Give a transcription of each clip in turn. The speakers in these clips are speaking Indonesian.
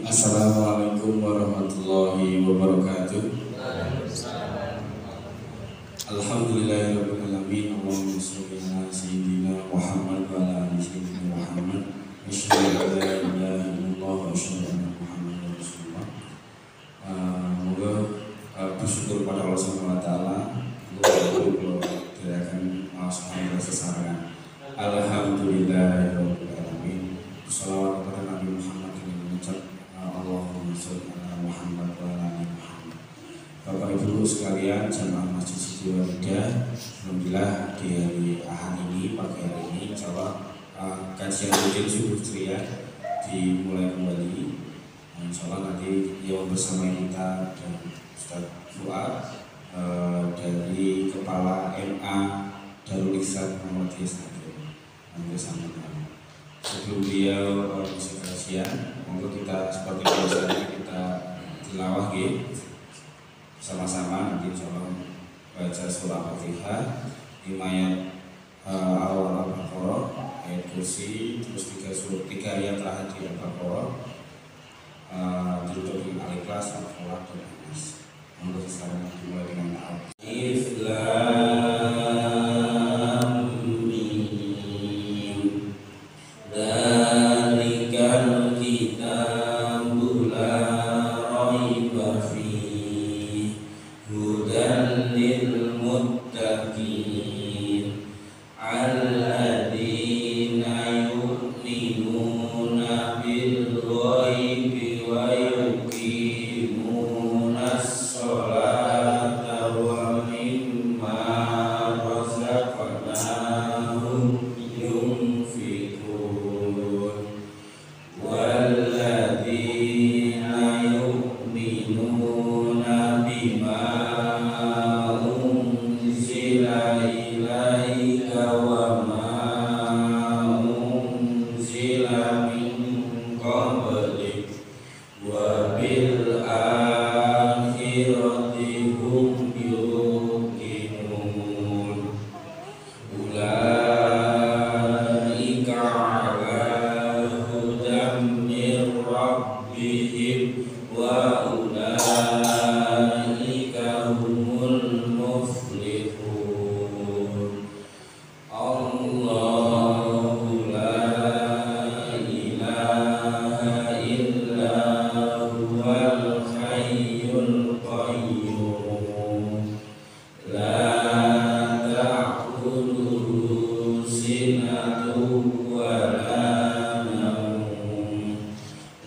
Assalamualaikum warahmatullahi wabarakatuh. Alhamdulillahirabbil alamin. Allahumma shalli ala sayyidina Muhammad wa ala ali sayyidina Muhammad. Asyhadu an la ilaha illallah wa asyhadu anna Muhammadar Rasulullah. Moga bersyukur pada Allah Subhanahu wa taala. Moga dirayakan subhanahu sesarengan. Alhamdulillahirabbil alamin. Shalawat kepada Nabi Muhammad yang mengucap Allahumma shalli ala Muhammad wa ala ali Muhammad. Bapak Ibu sekalian, jamaah Masjid Siti Walidah, alhamdulillah di hari Ahad ini, pagi hari ini, insyaallah kajian rutin subuh ceria dimulai kembali. Insyaallah nanti yang bersama kita dan Ustaz Fuad dari Kepala MA Darul Ihsan Muhammadiyah Stadion. Bersama kami. Sebelum beliau mengisi kajian, monggo kita seperti biasanya kita tilawah sama-sama nanti insyaallah baca surah Al-Fatihah 5 ayat awal Al-Baqarah, ayat kursi, terus 3 ayat terakhir di Al-Baqarah, ditutup dengan Al-Ikhlas, Al-Falaq dan An-Nas. Monggo sekarang dimulai dengan Alif Lam Mim. Dzalikal kitabu la raiba fihi hudan lil muttaqin alladzina yu'minuna bil ghaibi wa yuqimunas sholata wa mimma razaqnahum yunfiqun walladzina yu'minuna bima unzila ilaika wa ma unzila min qablik wa bil akhirati hum yuqinun ulaika ala hudan mir rabbihim wa ulaika humul muflihun. Allahu la ilaha illa huwal hayyul qayyum la ta'khudhuhu sinatun wa la nawm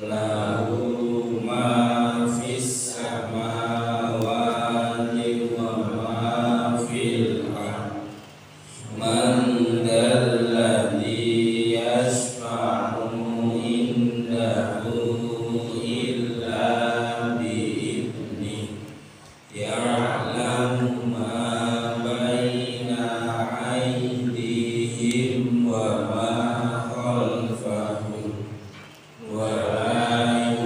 lahu ma fis samawati wa ma fil ardh man dzalladzi yashfa'u indahu illa bi'idhnihi ya'lamu ma baina aydihim wa ma khalfahum wa la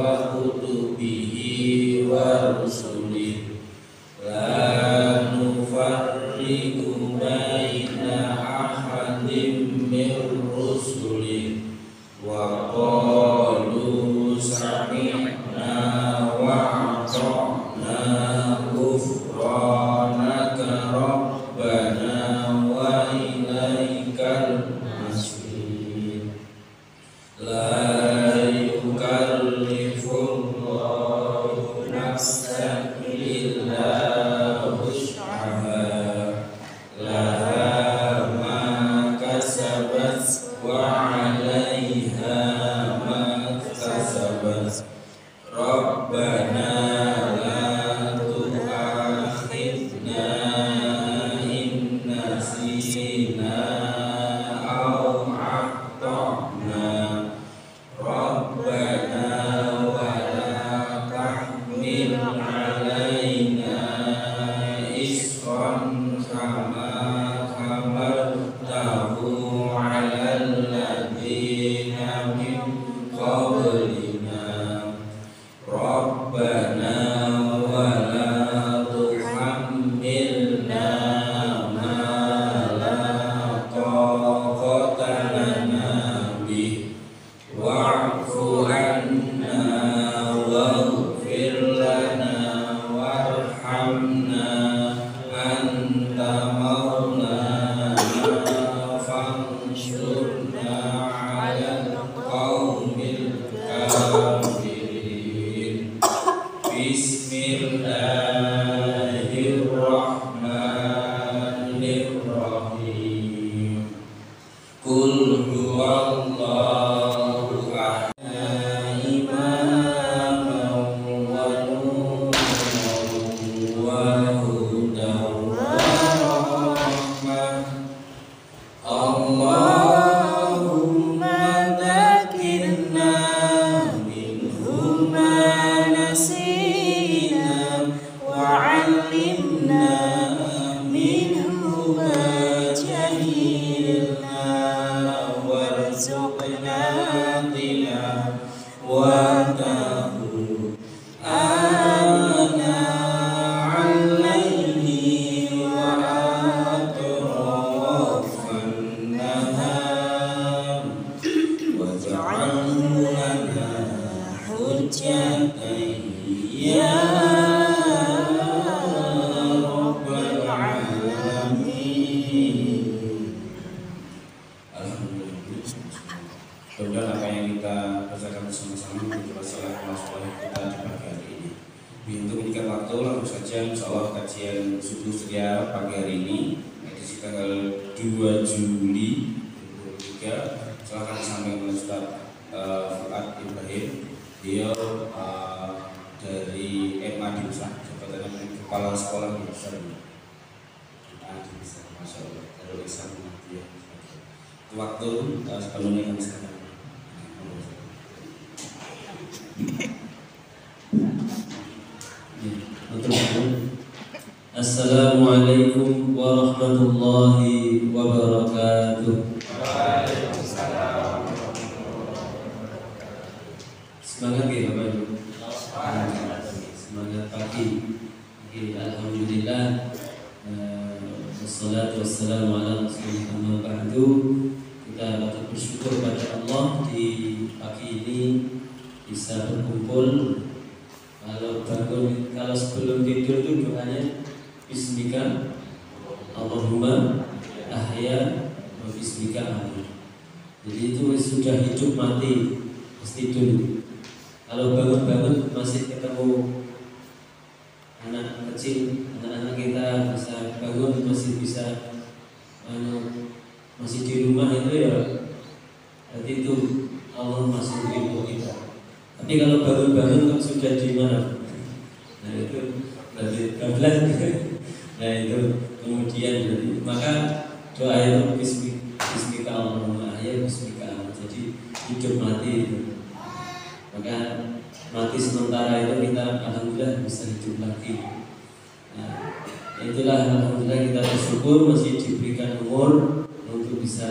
wa kutubihi wa rusulihi la nufarriqu baina ahadin min rusulihi wa qalu sami'na wa ata'na ghufranaka rabbana wa ilaikal masir. La yukallifullahu nafsan illa wus'aha laha ma kasabat wa 'alaiha ma kasabat. Rabbana la tu'akhidna in nasina aw akhtana. Rabbana wa la tahmil 'alaina isran kama hamaltahu 'alal ladzina min qablina. Rabbana wa la tuhammilna ma la taqata lana bih wa'fu 'anna waghfir lana warhamna anta maulana fansurna 'alal qaumil kafirin. Bismillahirrahmanirrahim. Qul huwallahu ahad. Imaman wa nuran wa hudan wa rahmah. Allahumma dzakirna minhu ma nasina wa 'allimna minhu ma jahilna warzuqna tilawatahu ana 'alaihi wa atrafan nahar waj'alhu lana hujjatan ya rabbal alamin. Alhamdulillah. Mudah-mudahan apa yang kita bacakan bersama-sama menjadi wasilah amal soleh kita di pagi hari ini. Untuk meningkat waktu, langsung saja insyaallah kajian subuh setia pagi hari ini edisi tanggal 2 Juli 2023. Silakan disampaikan oleh Ustaz Fuad Ibrahim. Beliau dari MA Dimsah, jabatannya Kepala Sekolah Besar. MA Dimsah, Masya Allah. Darul Ihsan Muhammadiyah. Waktu sebelumnya kami silakan. Assalamualaikum warahmatullahi wabarakatuh. Semangat ya Bapak Ibu. Semangat pagi. Alhamdulillah. Wassalatu wassalamu ala rasulillah amma ba'du. Kita patut bersyukur pada Allah di pagi ini bisa berkumpul. Kalau sebelum tidur itu doanya Bismika Allahumma ahya wa bismika amut. Jadi itu sudah hidup mati pasti dulu. Kalau bangun-bangun masih ketemu anak kecil, anak-anak kita bisa bangun masih bisa masih di rumah itu ya, berarti itu Allah masih ridho kita. Tapi kalau bangun-bangun kok sudah di mana? Nah itu berarti gablan. Nah itu kemudian jadi maka doa itu Bismika Allahumma ahya bismika amut. Jadi hidup mati itu. Maka mati sementara itu kita alhamdulillah bisa hidup lagi. Nah, itulah alhamdulillah kita bersyukur masih diberikan umur untuk bisa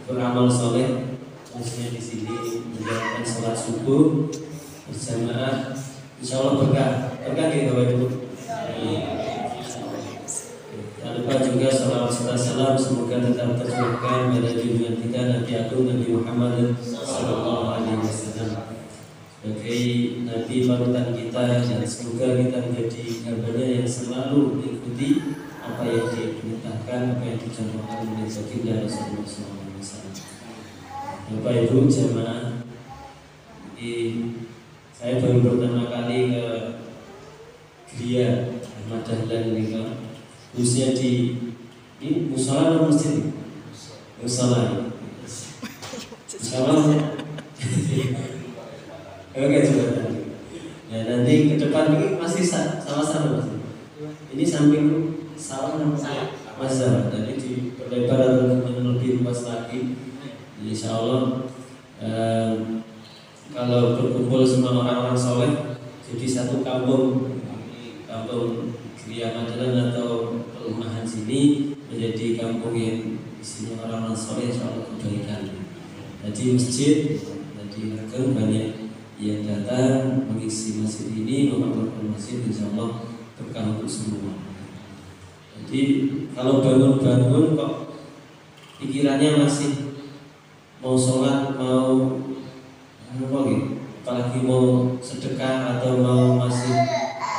beramal soleh, khususnya di sini menjalankan sholat subuh. berjamaah, insya Allah berkah gitu Bapak Ibu. Jangan lupa juga salawat serta salam semoga tetap tercurahkan pada junjungan kita Nabi Agung Nabi Muhammad Sallallahu Alaihi Wasallam sebagai Nabi panutan kita, dan semoga kita menjadi hambanya yang selalu mengikuti apa yang diperintahkan, apa yang dicontohkan oleh baginda Rasulullah SAW. Bapak Ibu jamaah, saya baru pertama kali ke Gria Ahmad Dahlan ini, khususnya di ini musola atau masjid? Musola. Oke, coba. Ya, nanti ke depan ini masih sama-sama Mas. Ini samping sawah mazhab, jadi diperlebar atau lebih luas lagi. Insya Allah kalau berkumpul semua orang-orang soleh jadi satu kampung Gria Madalan atau perumahan sini menjadi kampung yang isinya orang-orang soleh, insya Allah kebaikan. Jadi masjid, jadi ageng banyak yang datang mengisi masjid ini, memakmurkan masjid, insya Allah berkah untuk semua. Jadi kalau bangun-bangun kok pikirannya masih mau sholat, mau apa gitu, apalagi mau sedekah atau mau masih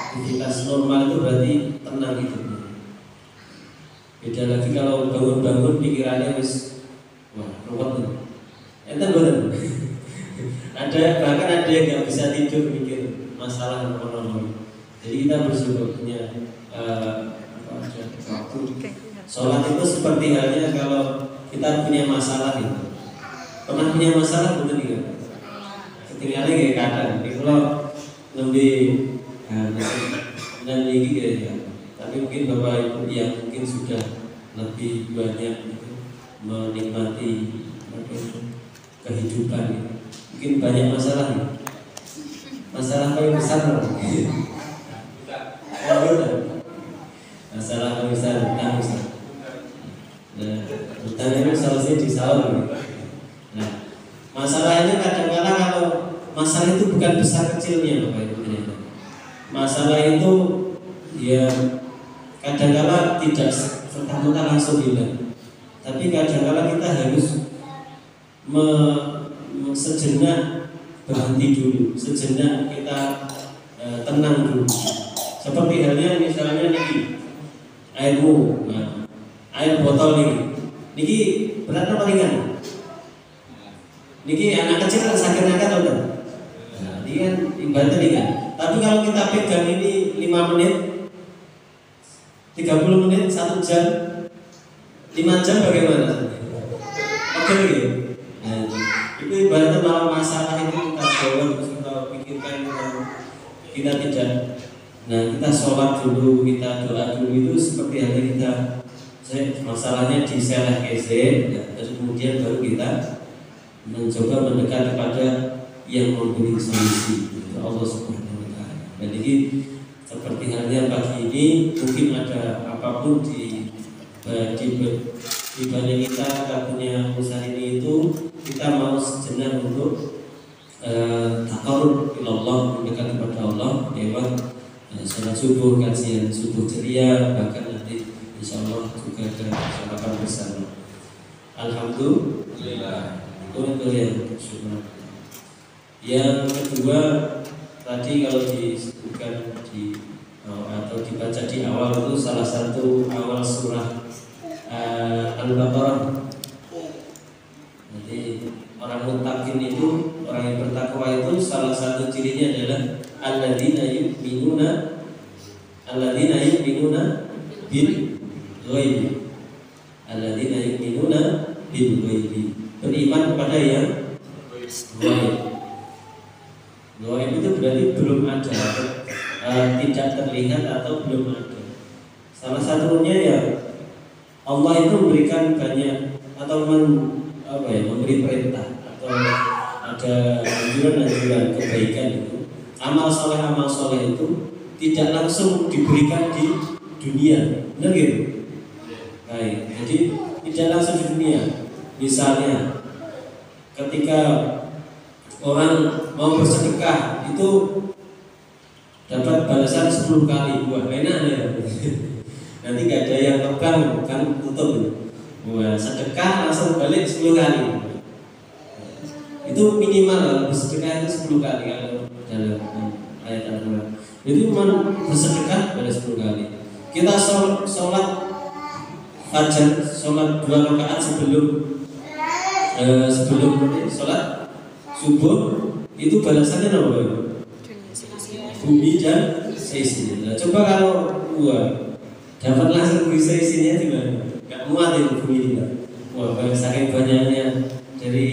aktivitas normal, itu berarti tenang hidupnya. Beda lagi kalau bangun-bangun pikirannya wis wah ruwet nih. Enten bener. Bahkan ada yang nggak bisa tidur mikir masalah ekonomi. Jadi kita bersyukur punya waktu. Sholat itu seperti halnya kalau kita punya masalah itu. Pernah punya masalah betul tidak? Ketinggalan kayak kadang. Ini kalau lebih dan ini kayaknya. Tapi mungkin Bapak Ibu yang mungkin sudah lebih banyak itu menikmati kehidupan itu. Mungkin banyak masalah ya. Masalah paling besar masalah paling besar hutang. Nah, hutang itu solusinya di sahur. Nah, masalahnya kadang-kadang kalau masalah itu bukan besar kecilnya Bapak Ibu ternyata. Masalah itu ya kadang-kadang tidak serta-merta langsung hilang. Tapi kadang-kadang kita harus sejenak berhenti dulu, sejenak kita tenang dulu. Seperti halnya misalnya niki airmu, air botol niki berat apa ringan? Niki anak kecil sakit angkat atau enggak? Nah, ini kan ibaratnya ringan. Tapi kalau kita pegang ini 5 menit, 30 menit, 1 jam, 5 jam bagaimana? Oke gitu. Nah, itu ibaratnya malah masalah itu kita bawa terus kita pikirkan, kita tidak. Nah, kita sholat dulu, kita doa dulu, itu seperti halnya kita masalahnya diseleh kese, ya, terus kemudian baru kita mencoba mendekat kepada yang memberi solusi, yaitu Allah Subhanahu wa Ta'ala. Dan ini seperti halnya pagi ini mungkin ada apapun di banyak kita punya usaha ini, itu kita mau sejenak untuk taqarrub ilallah, mendekat kepada Allah lewat salat subuh, kajian subuh ceria, bahkan nanti insya Allah juga ada sarapan bersama. Alhamdulillah. Itu yang syukur. Yang kedua tadi kalau disebutkan atau dibaca di awal itu salah satu awal surah Al-Baqarah. Jadi orang muttaqin itu, orang yang bertakwa itu salah satu cirinya adalah alladzina yu'minuna bil ghaibi. Alladzina yu'minuna bil ghaibi. Beriman kepada yang gaib. Gaib itu berarti belum ada, tidak terlihat atau belum ada. Salah satunya ya Allah itu memberikan banyak atau memberi perintah atau ada anjuran kebaikan itu. Amal soleh itu tidak langsung diberikan di dunia, benar gitu? Baik, jadi tidak langsung di dunia. Misalnya ketika orang mau bersedekah itu dapat balasan 10 kali. Wah, enak ya. Nanti gak ada yang pegang kan tutup. Wah, sedekah langsung balik 10 kali. Itu minimal bersedekah itu 10 kali kalau dalam ayat Al-Quran. Jadi bersedekah pada 10 kali. Kita sholat fajar, sholat 2 rakaat sebelum sholat subuh itu balasannya apa? Bumi dan seisinya. Nah, coba kalau dapat langsung bumi seisinya gimana? Gak muat itu bumi kita. Wah, saking banyaknya dari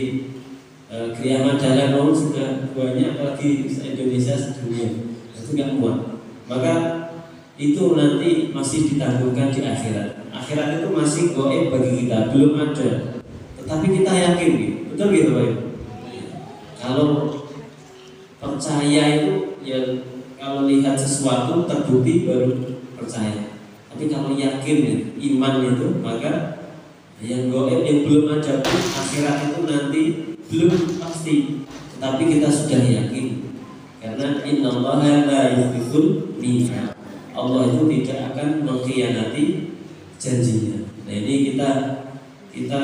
Gria Madala sudah banyak, apalagi Indonesia sedunia itu gak muat. Maka itu nanti masih ditangguhkan di akhirat. Akhirat itu masih gaib bagi kita, belum ada. Tetapi kita yakin, betul gitu Pak? Kalau percaya itu ya kalau lihat sesuatu terbukti baru percaya. Tapi kalau yakin ya, iman itu maka yang gaib yang belum ada pun akhirat itu nanti belum pasti. Tetapi kita sudah yakin karena innallaha la yukhliful mi'ad. Allah itu tidak akan mengkhianati janjinya. Nah ini kita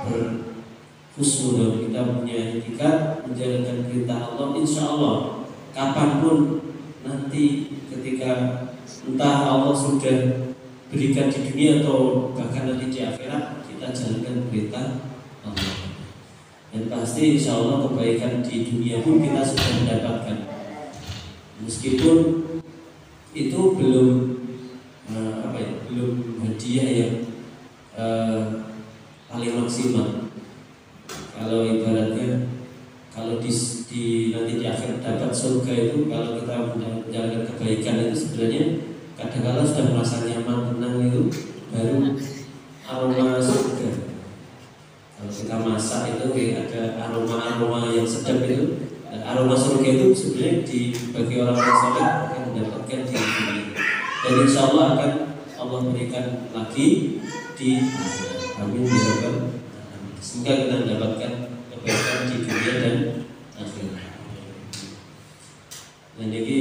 berhusnul, kita punya etikat menjalankan perintah Allah. Insya Allah kapanpun nanti ketika entah Allah sudah berikan di dunia atau bahkan nanti di akhirat, kita jalankan perintah Allah. Dan pasti insya Allah kebaikan di dunia pun kita sudah mendapatkan, meskipun itu belum belum hadiah yang paling maksimal. Kalau ibaratnya kalau di nanti di akhir dapat surga itu, kalau kita menjalankan kebaikan itu sebenarnya kadang-kadang sudah merasa nyaman, tenang, itu baru aroma surga. Kalau kita masak itu ada aroma yang sedap itu. Dan aroma surga itu sebenarnya bagi orang-orang soleh akan mendapatkan di dunia. Dan insya Allah akan Allah berikan lagi di akhirat. Amin ya rabbal alamin. Semoga kita mendapatkan kebaikan di dunia dan akhirat. Dan jadi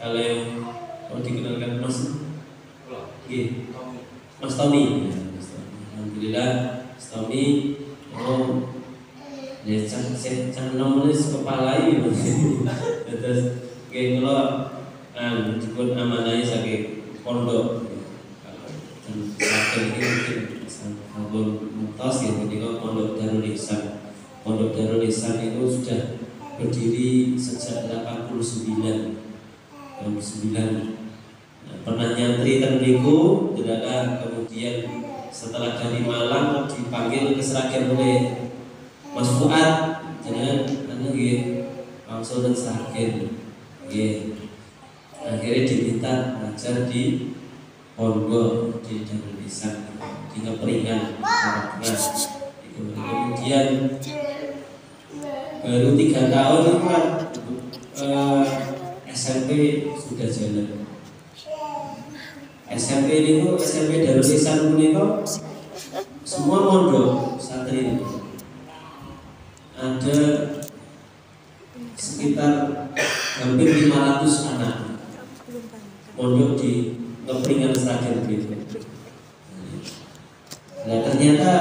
kalau mau dikenalkan Mas Mas Tommy. Alhamdulillah Mas Tommy ya can nulis kepala ini. Terus kalau disebut amanahnya saking pondok dan akhir ini mungkin Abul Mumtaz ya, ketika Pondok Darul Ihsan. Pondok Darul Ihsan itu sudah berdiri sejak 89. Pernah nyantri tenriku, kemudian setelah dari Malang dipanggil ke Sragen oleh Mas Fuad, jangan langsung dan Sragen. Akhirnya diminta belajar di pondok di Darul Ihsan di Keperingan. Kemudian baru 3 tahun itu kan SMP sudah jalan. SMP ini kok SMP Darul Ihsan ini kok semua mondok santri ini. Ada sekitar hampir 500 anak mondok di Keperingan Sragen gitu. Nah ternyata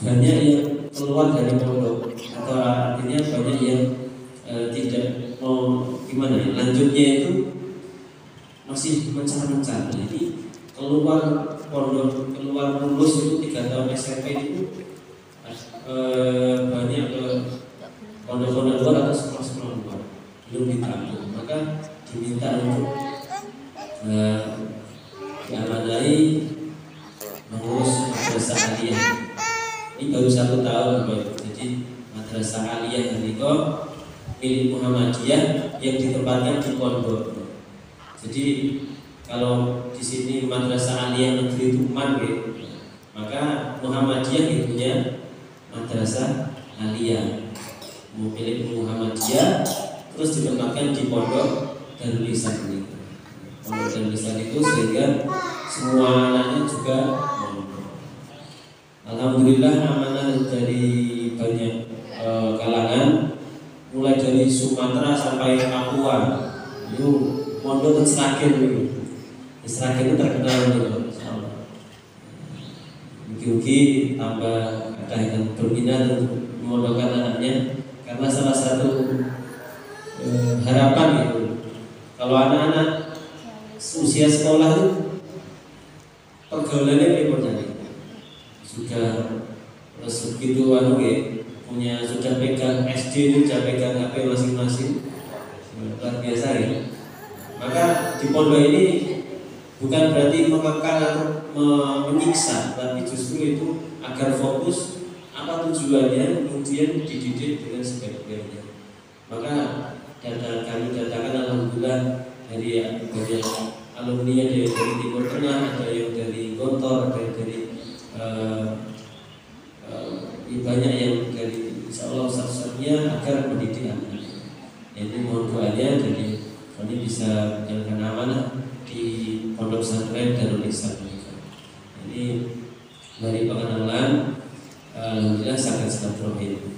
banyak yang keluar dari pondok, atau artinya banyak yang tidak mau gimana ya, lanjutnya itu masih mencar-mencar. Jadi keluar pondok, keluar lulus itu 3 tahun SMP itu banyak ke pondok-pondok luar atau sekolah-sekolah luar belum ditampung, maka diminta untuk diamanahi mengurus madrasah aliyah. Ini baru 1 tahun, jadi madrasah aliyah ini kok milik Muhammadiyah yang ditempatkan di pondok. Jadi kalau di sini madrasah aliyah negeri Tuman gitu, maka Muhammadiyah itu punya madrasah aliyah milik Muhammadiyah, terus ditempatkan di pondok Darul Ihsan ini. Pondok Darul Ihsan itu sehingga semua anaknya juga mondok. Alhamdulillah amanah dari banyak kalangan, mulai dari Sumatera sampai Papua itu pondok Sragen itu. Sragen itu terkenal gitu, insyaallah. Mungkin tambah ada yang berminat untuk memondokkan anaknya, karena salah satu harapan gitu. Kalau anak-anak usia sekolah itu pergaulannya bagaimana? Sudah begitu punya sudah pegang SD itu sudah pegang HP masing-masing, luar biasa ya. Maka di pondok ini bukan berarti mengekang atau menyiksa, tapi justru itu agar fokus apa tujuannya, kemudian dididik dengan sebaik-baiknya. Maka kami datakan alhamdulillah dari alumni dari Timur Tengah, ada yang dari Gontor, ada yang dari banyak yang dari insyaallah satu-satunya agar mendidik anak. Ini mohon doanya, jadi kami bisa menjalankan amanah di Pondok Pesantren Darul Ihsan. Ini dari pengenalan, alhamdulillah sangat silaturahim.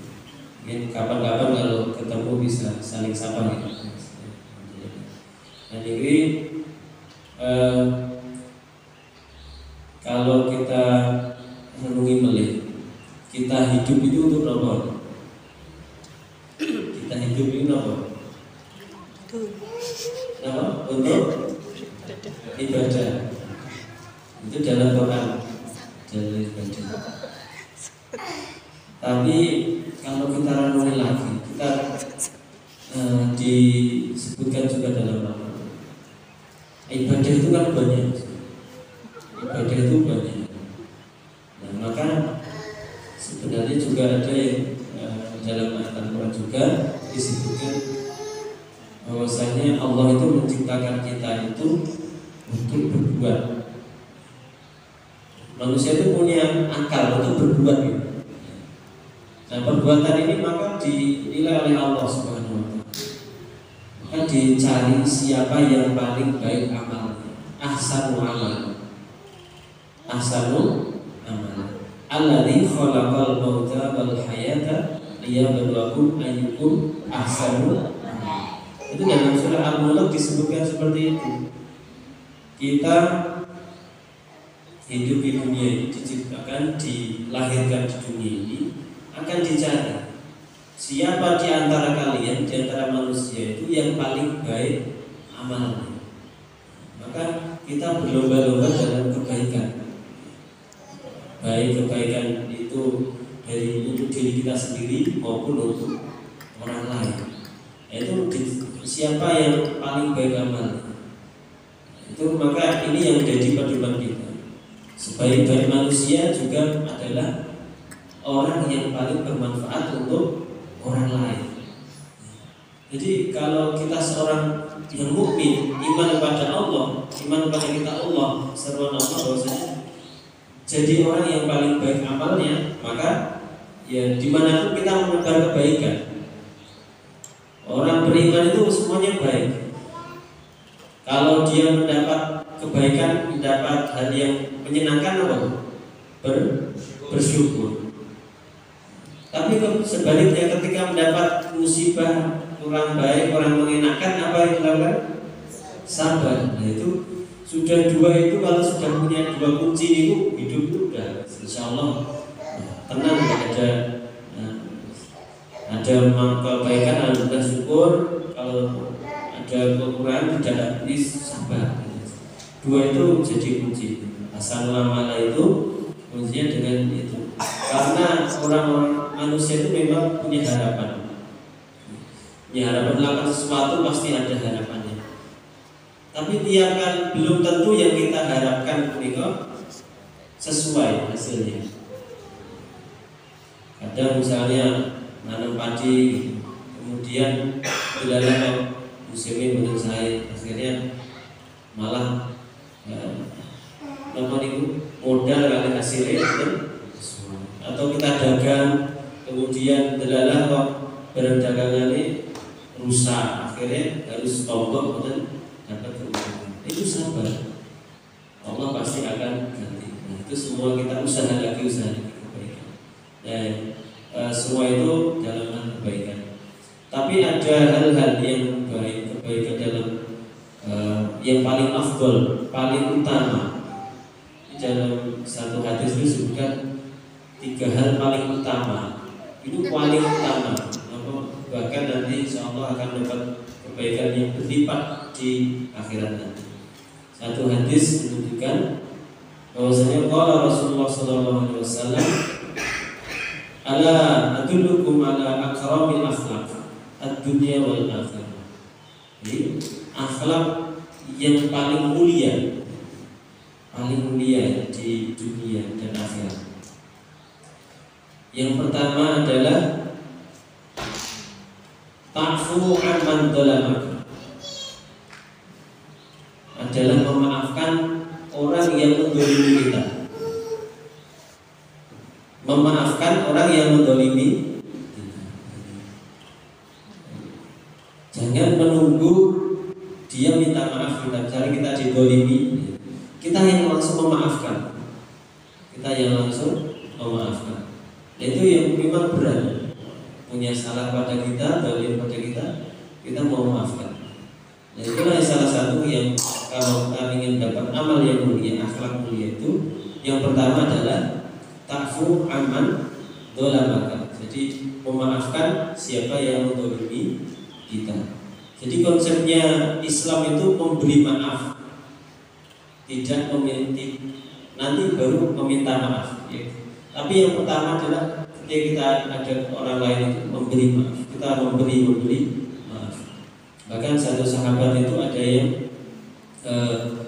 Mungkin kapan-kapan kalau ketemu bisa saling sapa gitu. Dan ini kalau kita renungi melih, kita hidup itu untuk apa? Kita hidup itu apa? Apa? Untuk ibadah. Itu dalam Quran, dalam ibadah. Tapi kalau kita renungi lagi, kita disebutkan juga dalam Al-Quran. Ibadah itu kan banyak. Ibadah itu banyak. Nah, maka sebenarnya juga ada yang dalam Al-Quran juga disebutkan bahwasanya Allah itu menciptakan kita itu untuk berbuat. Manusia itu punya akal untuk berbuat gitu. Nah, perbuatan ini maka dinilai oleh Allah Subhanahu wa Ta'ala. Maka dicari siapa yang paling baik amalnya. Ahsanu amal. Ahsanu amal. Alladzi khalaqal mauta wal hayata liyabluwakum ayyukum ahsanu amal. Itu dalam surah Al-Mulk disebutkan seperti itu. Kita hidup di dunia ini diciptakan, dilahirkan di dunia ini akan dicari siapa di antara kalian, di antara manusia itu yang paling baik amalnya. Maka kita berlomba-lomba dalam kebaikan. Baik kebaikan itu untuk diri kita sendiri maupun untuk orang lain. Itu siapa yang paling baik amalnya. Itu maka ini yang menjadi pedoman kita. Sebaik-baik manusia juga adalah orang yang paling bermanfaat untuk orang lain. Jadi kalau kita seorang yang mukmin, iman kepada Allah, iman kepada kita Allah, seruan Allah bahwasanya jadi orang yang paling baik amalnya, maka ya dimanapun kita menebar kebaikan. Orang beriman itu semuanya baik. Kalau dia mendapat kebaikan, mendapat hal yang menyenangkan apa? Bersyukur. Tapi sebaliknya ketika mendapat musibah kurang baik, kurang mengenakan, apa yang dilakukan? Sabar. Nah itu sudah dua itu, kalau sudah punya dua kunci itu hidup itu udah insyaallah tenang, ada kebaikan alhamdulillah syukur, kalau ada kekurangan tidak habis sabar. Dua itu jadi kunci. Asal lama itu kuncinya dengan itu. Karena orang-orang manusia itu memang punya harapan. Punya harapan melakukan sesuatu pasti ada harapannya. Tapi tiap kan belum tentu yang kita harapkan itu sesuai hasilnya. Ada misalnya nanam padi, kemudian bila musimnya belum saya, akhirnya malah modal kali hasilnya atau kita dagang, kemudian delalah kok barang dagangan ini rusak, akhirnya harus tombok dan dapat keuntungan. Itu sabar, Allah pasti akan ganti. Nah, itu semua kita usaha lagi kebaikan. Nah, semua itu dalam hal kebaikan. Tapi ada hal-hal yang baik, kebaikan dalam yang paling afdol, paling utama. Di dalam satu hadis itu disebutkan 3 hal paling utama. Itu paling utama. Bahkan nanti insya Allah akan dapat kebaikan yang berlipat di akhirat nanti. Satu hadis menunjukkan bahwasanya qala Rasulullah sallallahu alaihi wasallam, ala adullukum ala akramil akhlaq ad-dunya wal akhirah. Jadi akhlak yang paling mulia di dunia dan akhirat. Yang pertama adalah ta'fu amman dhalamaka, adalah memaafkan orang yang mendolimi kita. Memaafkan orang yang mendolimi kita. Jangan menunggu dia minta maaf kita, misalnya kita didolimi, kita yang langsung memaafkan. Itu yang memang berat. Punya salah pada kita, dolim pada kita mau maafkan. Dan itulah salah satu yang kalau kita ingin dapat amal yang mulia, akhlak mulia itu yang pertama adalah ta'fu amman dhalamaka. Jadi memaafkan siapa yang mendolimi kita. Jadi konsepnya Islam itu memberi maaf, tidak meminta nanti baru meminta maaf. Ya. Tapi yang pertama adalah ketika kita ada orang lain itu memberi maaf, kita memberi maaf. Bahkan satu sahabat itu ada yang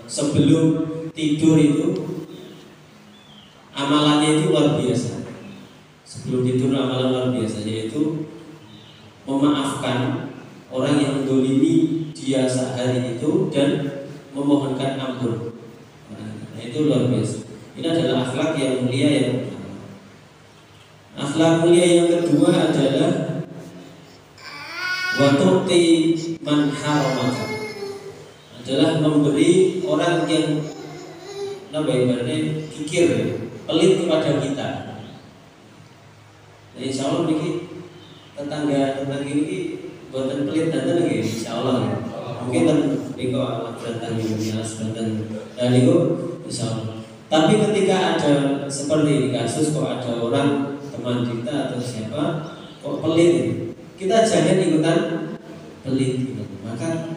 sebelum tidur itu amalannya itu luar biasa. Sebelum tidur amalan luar biasa, yaitu memaafkan orang yang mendolimi dia sehari itu dan memohonkan ampun. Nah, itu luar biasa. Ini adalah akhlak yang mulia yang pertama. Akhlak mulia yang kedua adalah wa tu'ti man haramaka, adalah memberi orang yang ibaratnya kikir, pelit kepada kita. Nah, insya Allah ini tetangga ini buatan pelit dan lagi, insya Allah. Mungkin kan itu anak berantah dan itu insya Allah. Tapi ketika ada seperti ini kasus, kok ada orang teman kita atau siapa kok pelit, kita jangan ikutan pelit. Maka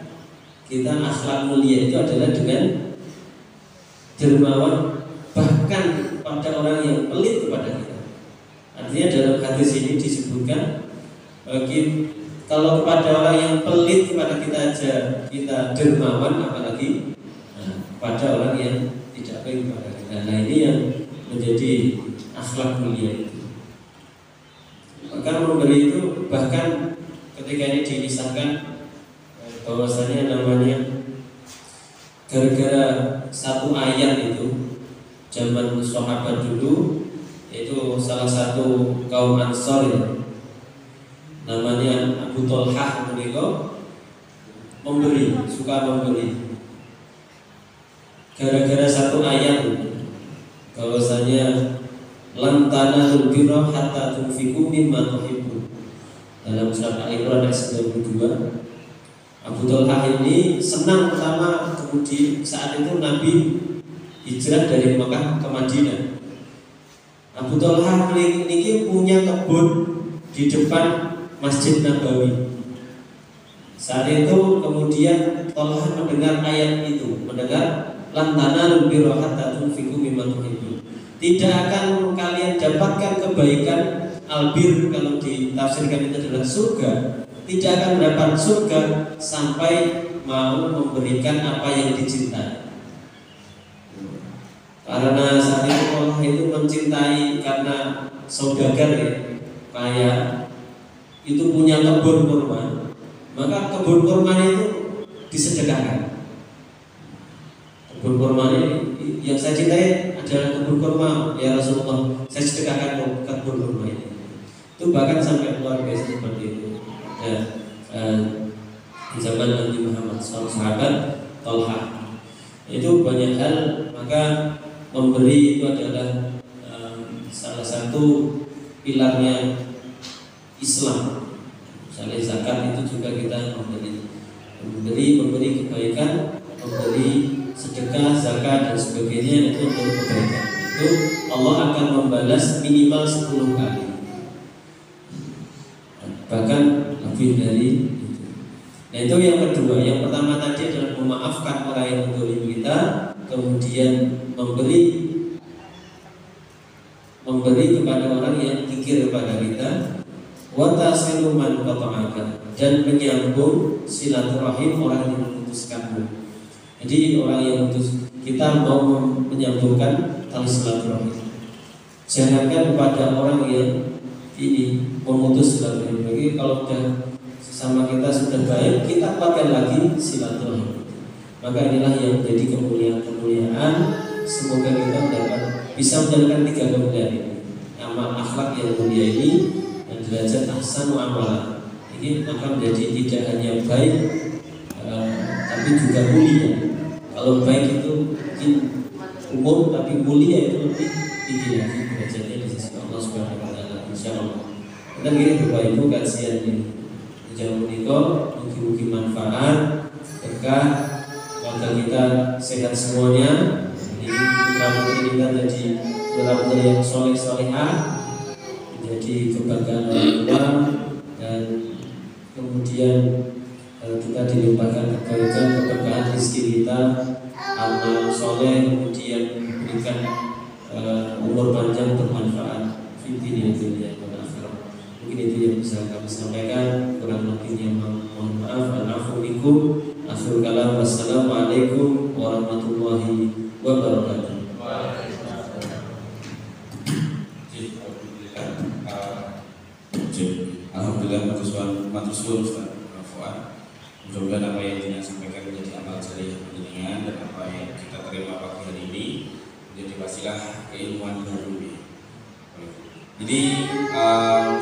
kita akhlak mulia itu adalah dengan dermawan bahkan pada orang yang pelit kepada kita. Artinya dalam hadis ini disebutkan kalau kepada orang yang pelit kepada kita aja kita dermawan, apalagi pada orang yang tidak baik kepada kita. Nah, ini yang menjadi akhlak mulia itu. Maka memberi itu bahkan ketika ini dinisahkan bahwasanya namanya gara-gara satu ayat itu zaman sahabat dulu, itu salah satu kaum Ansor ya, namanya Abu Tolhah, mereka memberi, suka memberi. Gara-gara satu ayat bahwasanya lan tanazul birra hatta tunfiqu mimma tuhibbun, dalam surat Al-Imran ayat 92. Abu Tolhah ini senang pertama, kemudian saat itu Nabi hijrah dari Mekah ke Madinah. Abu Tolhah ini punya kebun di depan Masjid Nabawi. Saat itu kemudian Tolhah mendengar ayat itu, mendengar lan tanazul birra hatta tunfiqu mimma tuhibbun. Tidak akan kalian dapatkan kebaikan, albir kalau ditafsirkan itu adalah surga. Tidak akan mendapat surga sampai mau memberikan apa yang dicintai. Karena saat itu Allah itu mencintai, karena saudagar ya, kaya, itu punya kebun kurma, maka kebun kurma itu disedekahkan. Kebun kurma ini yang saya cintai adalah kebun kurma, ya Rasulullah, saya sedekahkan kebun kurma ini. Itu bahkan sampai luar biasa seperti itu. Di zaman Nabi Muhammad sahabat Tolhah itu banyak hal, maka memberi itu adalah salah satu pilarnya Islam. Misalnya zakat itu juga kita memberi kebaikan, memberi sedekah, zakat dan sebagainya itu untuk kebaikan. Itu Allah akan membalas minimal 10 kali. Bahkan lebih dari itu. Nah itu yang kedua. Yang pertama tadi adalah memaafkan orang yang mendolim kita, kemudian memberi kepada orang yang kikir kepada kita, wa tasilu man qata'aka, dan menyambung silaturahim orang yang memutuskanmu. Jadi orang yang kita mau menyambungkan tali silaturahim. Jangankan kepada orang yang ini memutus silaturahim. Jadi kalau sudah sama kita sudah baik, kita kuatkan lagi silaturahim. Maka inilah yang menjadi kemuliaan. Semoga kita bisa menjalankan 3 kemuliaan ini. Amal akhlak yang mulia ini dan derajat ahsanu amalan. Ini maka menjadi tidak hanya baik tapi juga mulia. Kalau baik itu mungkin umum, tapi mulia itu lebih tinggi lagi derajatnya di sisi Allah Subhanahu wa taala. Insyaallah. Kita kirim Bapak Ibu kajian ini. Jangan menikah, mugi-mugi manfaat, berkah, keluarga kita sehat semuanya. Ini putra putri kita jadi putra putri yang soleh-solehah, menjadi kebanggaan orang tua, dan kemudian kita dilimpahkan kebaikan, keberkahan rezeki kita, amal soleh, kemudian memberikan umur panjang bermanfaat fitri dunia dan akhirat. Mungkin itu yang bisa kami sampaikan. Kurang lebihnya mohon maaf. Assalamualaikum warahmatullahi wabarakatuh. Alhamdulillah, matur Ustaz Fuad. Mudah-mudahan apa yang kita sampaikan menjadi amal jariah penjenengan, dan apa yang kita terima pagi hari ini menjadi wasilah keilmuan baru. Jadi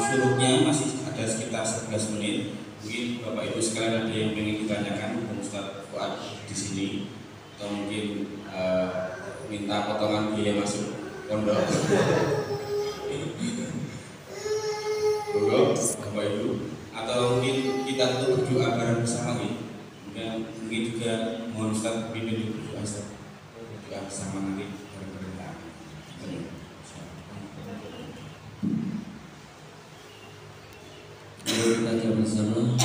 syuruknya masih ada sekitar 11 menit. Mungkin Bapak Ibu sekalian ada yang ingin ditanyakan untuk Ustaz Fuad di sini, atau mungkin minta potongan biaya masuk pondok. Bapak Ibu, atau mungkin kita tutup berdoa bareng bersama nih. Mungkin juga mohon Ustaz pimpin berdoa bersama nanti bareng-bareng. Kita jawab bersama.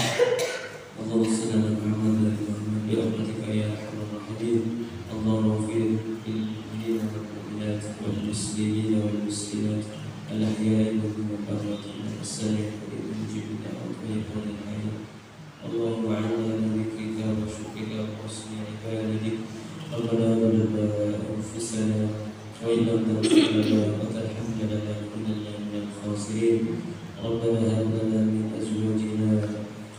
Allahumma shalli ala Muhammad wa ala bi rahmatika ya arhamar rahimin. Allahumma ighfir lil mu'minina wal mu'minat wal muslimina wal muslimat al-ahya'i minhum wal amwat innaka sami'un mujibud da'wat wa yaqulul hayy. Allahumma 'inna bidzikra wa syukrika wa husni ibadatik. Rabbana zalamna anfusana wa in lam taghfir lana wa tarhamna lanakunanna minal khasirin. ربنا هب لنا من ازواجنا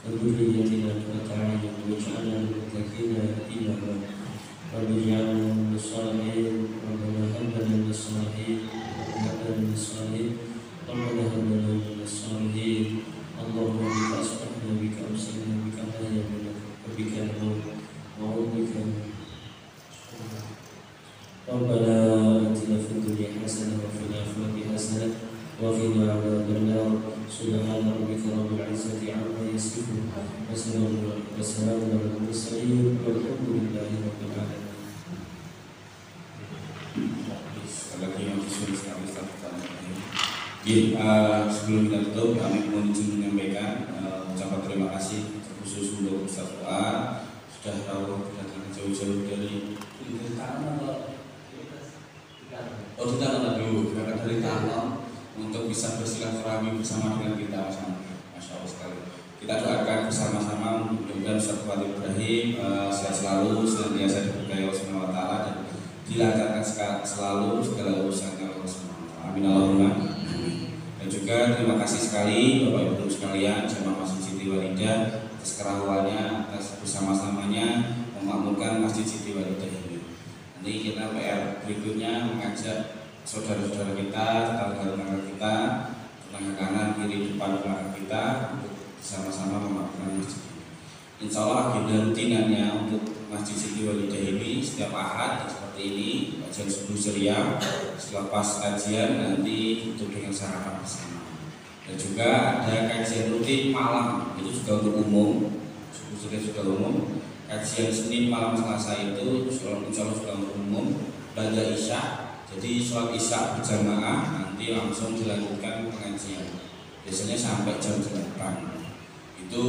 وذريتنا قرة اعين واجعلنا للمتقين اماما. رب اجعلنا من الصالحين. ربنا هب لنا من الصالحين. ربنا هب لنا من الصالحين. اللهم بك اصبحنا بك امسينا بك احيانا وبك نموت ونعوذ بك. ربنا اتنا في الدنيا حسنه وفي الاخره حسنه وقنا عذاب النار. سبحان ربك رب العزة عما يصفون وسلام على المرسلين والحمد لله رب العالمين. Sebelum kita tutup, kami mohon izin menyampaikan ucapan terima kasih khusus untuk Ustaz Fuad sudah tahu datang jauh-jauh dari Tanah dulu, dari Tanah, untuk bisa bersilaturahmi bersama dengan kita. Masya Allah sekali. Kita doakan bersama-sama mudah-mudahan Ustaz Fuad Ibrahim sehat selalu, senantiasa diberkahi Allah Subhanahu wa taala, dan dilancarkan selalu segala urusannya Allah Subhanahu wa taala. Amin Allahumma. Dan juga terima kasih sekali Bapak Ibu sekalian jamaah Masjid Siti Walidah atas kerahuannya, atas bersama-samanya memakmurkan Masjid Siti Walidah ini. Nanti kita PR berikutnya mengajak saudara-saudara kita, tetangga-tetangga kita, tetangga kanan, kiri, depan, belakang kita untuk bersama-sama memakmurkan masjid ini. Insya Allah agenda rutinannya untuk Masjid Siti Walidah ini setiap Ahad seperti ini, kajian subuh ceria, selepas kajian nanti tutup dengan sarapan bersama. Dan juga ada kajian rutin malam, itu juga untuk umum, suku juga umum. Kajian Senin malam Selasa itu insya Allah juga untuk umum. Belajar Isya, jadi sholat Isya berjamaah, nanti langsung dilanjutkan pengajian. Biasanya sampai jam 8. Itu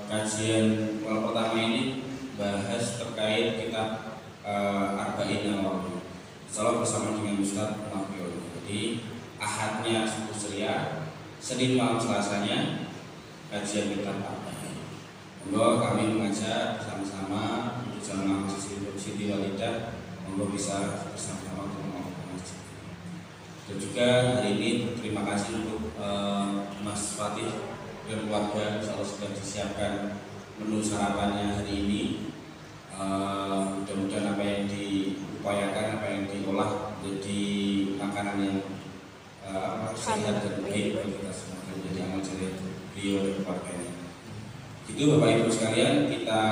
kajian pertama ini bahas terkait kitab Arba'in Nawawi. Insyaallah bersama dengan Ustaz Mafiul. Jadi Ahadnya suku Ceria, Senin malam Selasanya kajian kitab Arba'in. Monggo kami mengajak bersama-sama untuk jamaah Siti Walidah, monggo bisa bersama-sama untuk mengaji. Dan juga hari ini terima kasih untuk Mas Fatih dan keluarga, insyaallah sudah disiapkan menu sarapannya hari ini. Mudah-mudahan apa yang diupayakan, apa yang diolah menjadi makanan yang sehat dan baik bagi kita semua, dan menjadi amal jariah beliau dan keluarganya. Itu Bapak Ibu sekalian, kita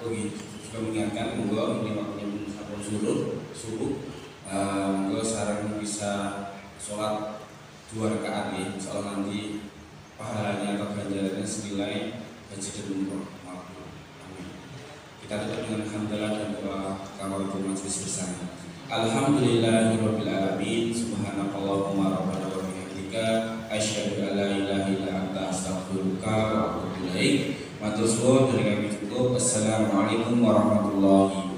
juga mengingatkan monggo ini waktunya sabun subuh, monggo sekarang bisa sholat 2 rakaat ya, insyaallah nanti pahalanya atau ganjarannya senilai haji dan umroh. Amin. Kita tutup dengan hamdalah dan doa kafaratul majlis bersama. Alhamdulillahirabbil alamin, subhanakallahumma rabbana wa bihamdika, asyhadu an la ilaha illa anta, astaghfiruka wa atubu ilaik. Matur suwun, dari kami cukup. Assalamualaikum warahmatullahi wabarakatuh.